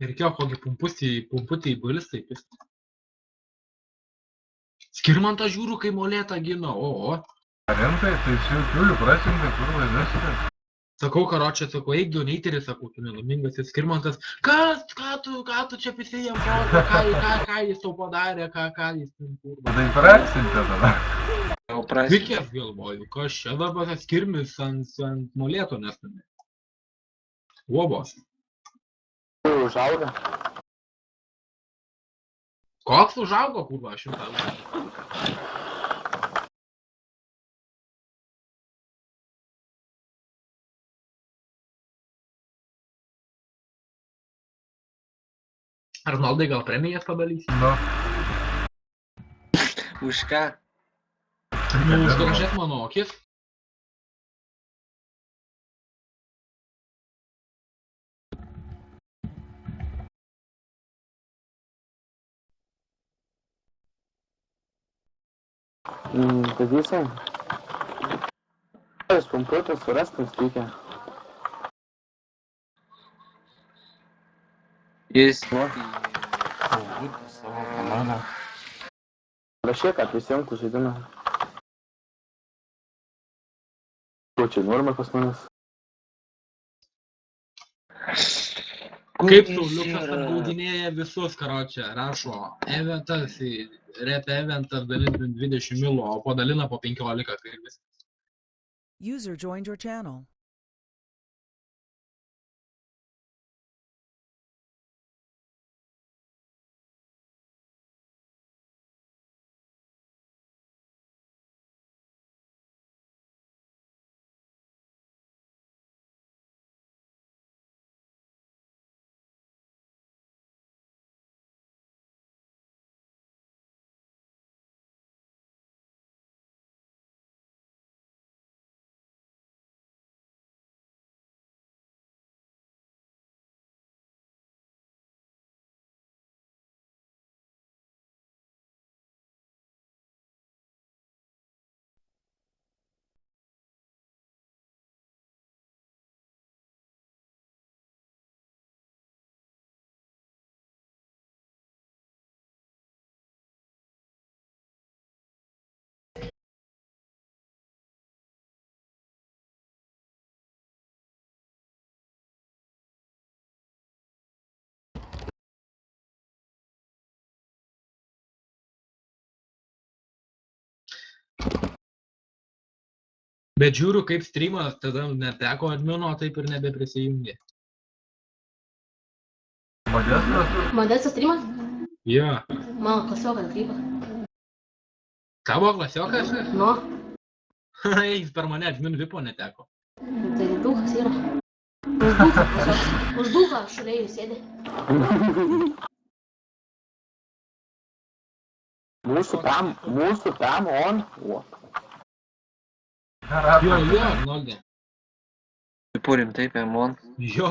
Reikėjo kokį pumputį į balistą įpisti. Skirmantą žiūriu, kai molėtą gina, o. Rimtai, tai čia kiulių prasinkai, kur vaizduosite? Sakau, karočią, sakau, eik Doneiterį, sakau, tu nelaimingas ir Skirmantas. Kas, ką tu čia prisijam, ką jis tau padarė, ką jis ten kurva. Tai prasintė tada. Jau prasidėjo. Vikės galvoju, kas čia dabar Skirmis ant molėto nestumė. Uobos. Užauga. Koks užaugo, kurva, 100. Arnoldai, gal premijas padalysi? Nu. Už ką? Nu, už gražias mano akis. Tai visai. Tas pumpuotas surastas reikia. Jis savo komandą. Rašė, kad prisijungtų žaidimą. Ko čia norma pas manęs? Kaip Sauliukas apgaudinėja visus, karočią, rašo eventas, rep eventas dalinti 20 milo, o padalina po 15, tai viskas. User joined your channel. Bet žiūriu, kaip streamas tada neteko admino, taip ir nebeprisijungė. Modestas? Modestas streamas? Jo. Mano klasiokas gryba. Tavo klasiokas? Nu, Jis per mane admin vipo neteko. tai dukas yra. Už duką tiesiog. Už duką šalia sėdi. Mūsų tam on. Jo, Arnoldė. purim taip, Emon. Jo.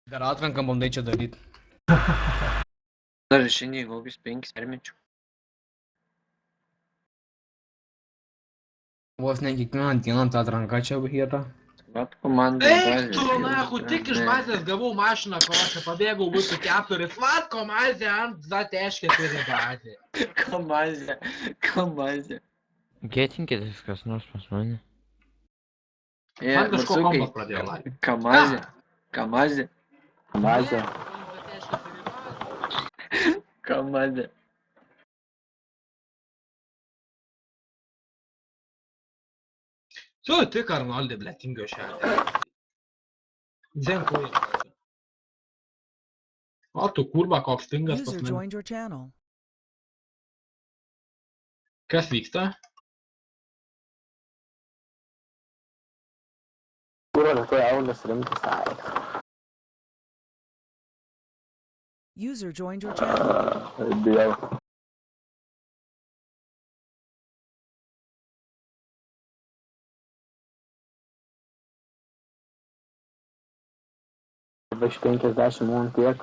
Dar atranką bandai čia daryti. Dar šiandien kokius 5 permečių. Vos ne kiekvieną dieną ta atranka čia yra. Vat komanda. Eik tu, nahu, tik iš bazės gavau mašiną, karočią, pabėgau būtų 4. Vat komazė ant zateškė turi bazė. Komazė. Gėtinkitės kas nors pas mane. Man kažko kompas pradėjo laimė. Kamazė. Tu tik Arnoldė, bletingio šelė. Dzenkuoju. O tu kurba, koks tingas pas User mane. joined your channel. Kas vyksta? Kuro, tai jaunas rimtas aiks. User joined your channel. Bijau. Virš 50 mon tiek.